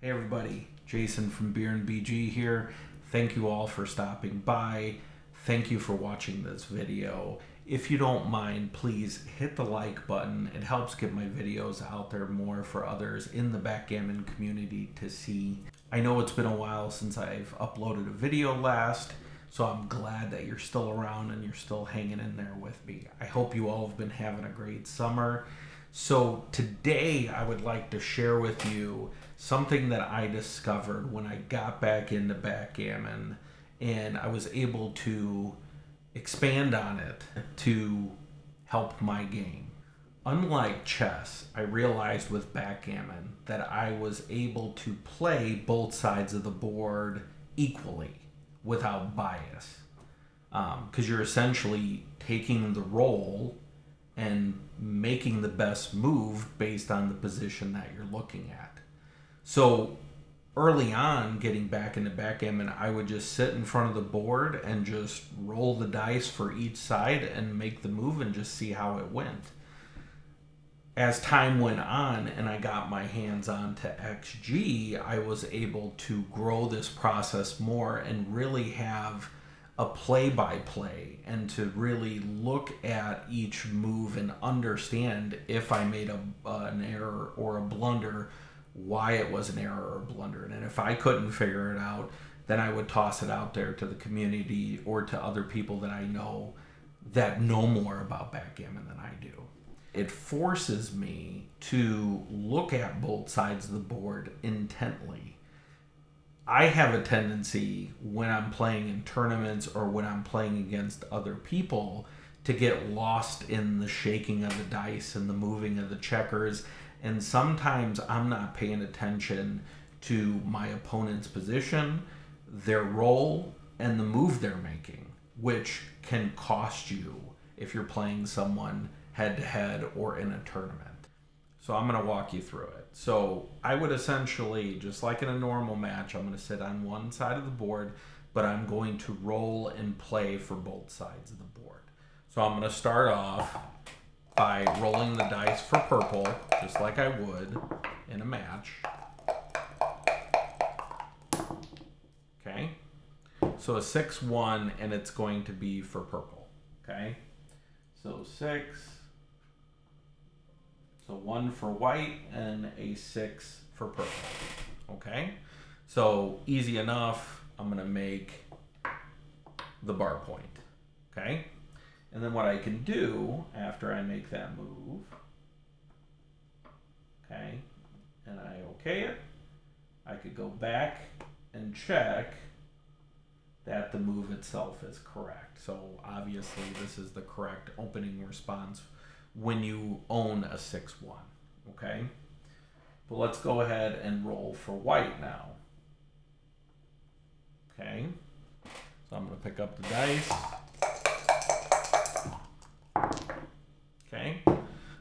Hey everybody, Jason from Beer and BG here. Thank you all for stopping by. Thank you for watching this video. If you don't mind, please hit the like button. It helps get my videos out there more for others in the backgammon community to see. I know it's been a while since I've uploaded a video last, so I'm glad that you're still around and you're still hanging in there with me. I hope you all have been having a great summer. So today I would like to share with you something that I discovered when I got back into backgammon, and I was able to expand on it to help my game. Unlike chess, I realized with backgammon that I was able to play both sides of the board equally without bias. Because you're essentially taking the role and making the best move based on the position that you're looking at. So early on, getting back into backgammon, I would just sit in front of the board and just roll the dice for each side and make the move and just see how it went. As time went on and I got my hands on to XG, I was able to grow this process more and really have a play-by-play and to really look at each move and understand if I made an error or a blunder, why it was an error or a blunder. And if I couldn't figure it out, then I would toss it out there to the community or to other people that I know that know more about backgammon than I do. It forces me to look at both sides of the board intently. I have a tendency when I'm playing in tournaments or when I'm playing against other people to get lost in the shaking of the dice and the moving of the checkers. And sometimes I'm not paying attention to my opponent's position, their role, and the move they're making, which can cost you if you're playing someone head-to-head or in a tournament. So I'm going to walk you through it. So I would essentially, just like in a normal match, I'm going to sit on one side of the board, but I'm going to roll and play for both sides of the board. So I'm going to start off by rolling the dice for purple, just like I would in a match. Okay. So a 6-1, and it's going to be for purple. Okay. So 6. So 1 for white and a 6 for purple. Okay. So easy enough. I'm going to make the bar point. Okay. And then what I can do after I make that move, okay, and I okay it, I could go back and check that the move itself is correct. So obviously this is the correct opening response when you own a 6-1, okay? But let's go ahead and roll for white now. Okay, so I'm going to pick up the dice. Okay,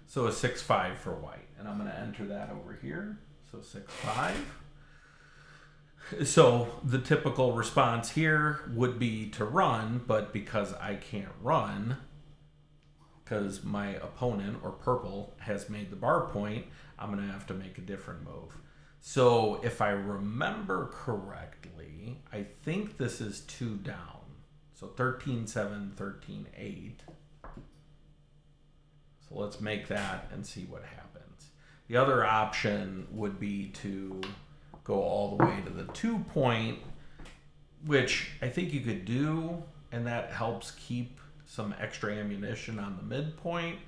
so a 6-5 for white, and I'm going to enter that over here. So 6-5. So the typical response here would be to run, but because I can't run, because my opponent, or purple, has made the bar point, I'm going to have to make a different move. So if I remember correctly, I think this is 2 down. So 13-7, 13-8. So let's make that and see what happens. The other option would be to go all the way to the 2 point, which I think you could do, and that helps keep some extra ammunition on the midpoint,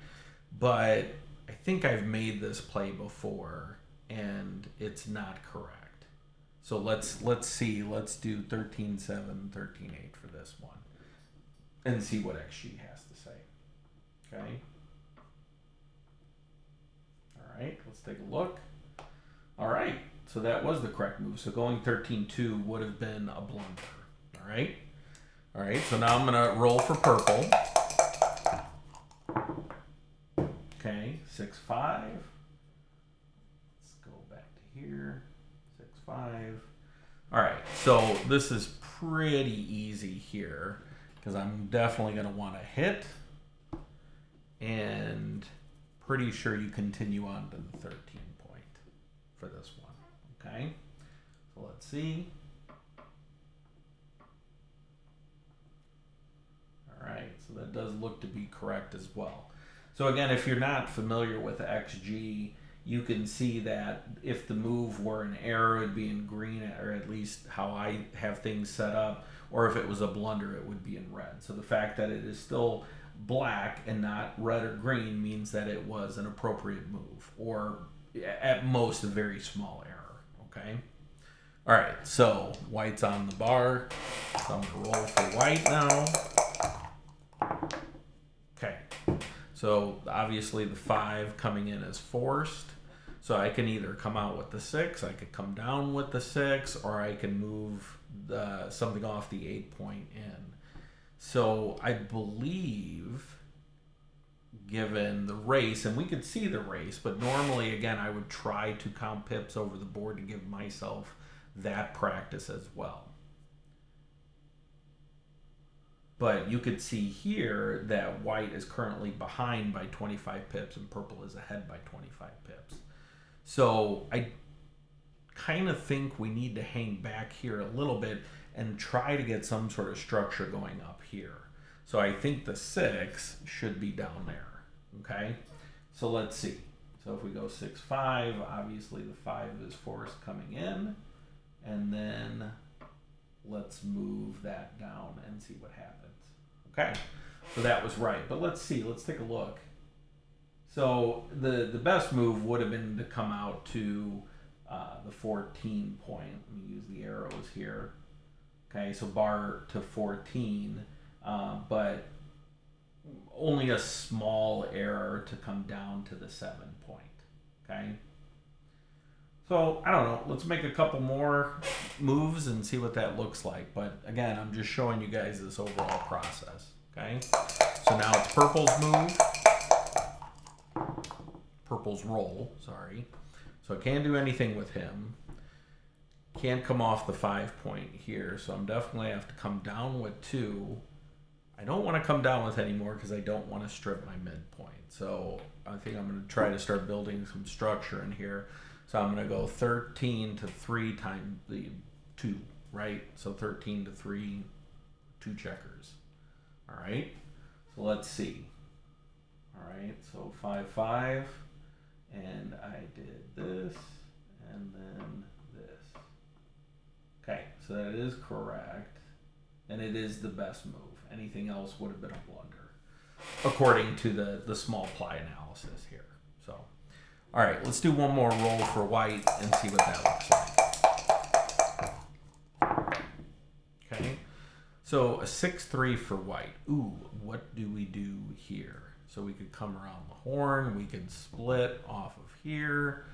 but I think I've made this play before and it's not correct. So let's see, let's do 13-7, 13-8 for this one and see what XG has to say. Okay. All right, let's take a look. All right, so that was the correct move. So going 13-2 would have been a blunder. All right. All right, so now I'm going to roll for purple. Okay, 6-5. Let's go back to here. 6-5. All right, so this is pretty easy here because I'm definitely going to want to hit. And pretty sure you continue on to the 13 point for this one. Okay, let's see. All right, so that does look to be correct as well. So again, if you're not familiar with XG, you can see that if the move were an error, it'd be in green, or at least how I have things set up, or if it was a blunder, it would be in red. So the fact that it is still black and not red or green means that it was an appropriate move, or at most a very small error, okay? All right, so white's on the bar. So I'm gonna roll for white now. Okay, so obviously the 5 coming in is forced. So I can either come out with the 6, I could come down with the 6, or I can move something off the 8 point in. So I believe, given the race, and we could see the race, but normally, again, I would try to count pips over the board to give myself that practice as well. But you could see here that white is currently behind by 25 pips and purple is ahead by 25 pips. So I kind of think we need to hang back here a little bit and try to get some sort of structure going up here. So I think the 6 should be down there, okay? So let's see. So if we go 6, 5, obviously the 5 is forced coming in, and then let's move that down and see what happens. Okay, so that was right, but let's see, let's take a look. So the best move would have been to come out to the 14 point. Let me use the arrows here. Okay, so bar to 14, but only a small error to come down to the 7 point, okay? So, I don't know, let's make a couple more moves and see what that looks like. But again, I'm just showing you guys this overall process, okay? So now it's purple's move. Purple's roll, sorry. So I can't do anything with him. Can't come off the 5 point here, so I'm definitely have to come down with 2. I don't want to come down with anymore because I don't want to strip my midpoint. So I think I'm going to try to start building some structure in here. So I'm going to go 13 to 3 times the 2, right? So 13 to 3, 2 checkers. All right, so let's see. All right, so 5, 5, and I did this, and then this. Okay, so that is correct, and it is the best move. Anything else would have been a blunder, according to the small ply analysis here. So, all right, let's do one more roll for white and see what that looks like. Okay, so a 6-3 for white. Ooh, what do we do here? So we could come around the horn, we could split off of here.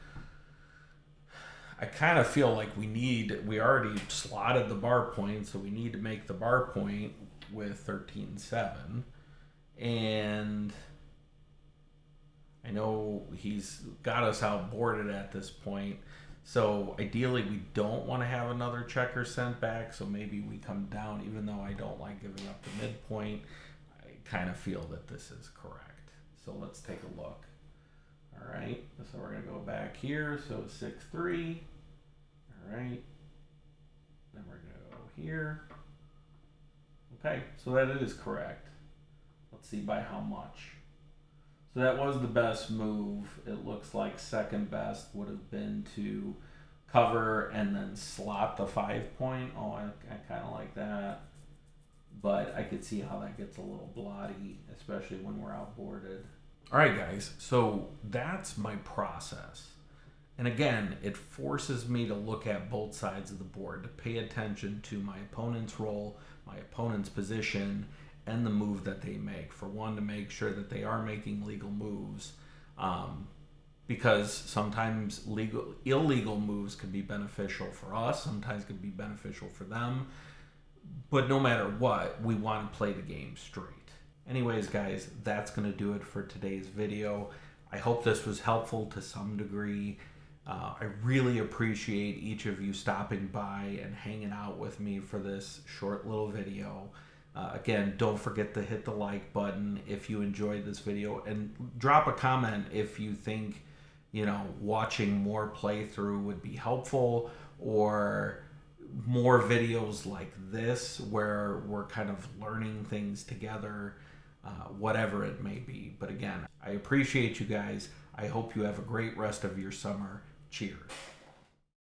I kind of feel like we already slotted the bar point, so we need to make the bar point with 13-7. And I know he's got us outboarded at this point. So ideally we don't want to have another checker sent back, so maybe we come down. Even though I don't like giving up the midpoint, I kind of feel that this is correct. So let's take a look. All right, so we're going to go back here. So 6-3. All right, then we're going to go here. Okay, so that is correct. Let's see by how much. So that was the best move. It looks like second best would have been to cover and then slot the 5 point. Oh, I kind of like that. But I could see how that gets a little blotty, especially when we're outboarded. All right, guys, so that's my process. And again, it forces me to look at both sides of the board, to pay attention to my opponent's role, my opponent's position, and the move that they make. For one, to make sure that they are making legal moves, because sometimes illegal moves can be beneficial for us, sometimes can be beneficial for them. But no matter what, we want to play the game straight. Anyways, guys, that's going to do it for today's video. I hope this was helpful to some degree. I really appreciate each of you stopping by and hanging out with me for this short little video. Again, don't forget to hit the like button if you enjoyed this video, and drop a comment if you think, watching more playthrough would be helpful, or more videos like this where we're kind of learning things together, whatever it may be. But again, I appreciate you guys. I hope you have a great rest of your summer. Cheers.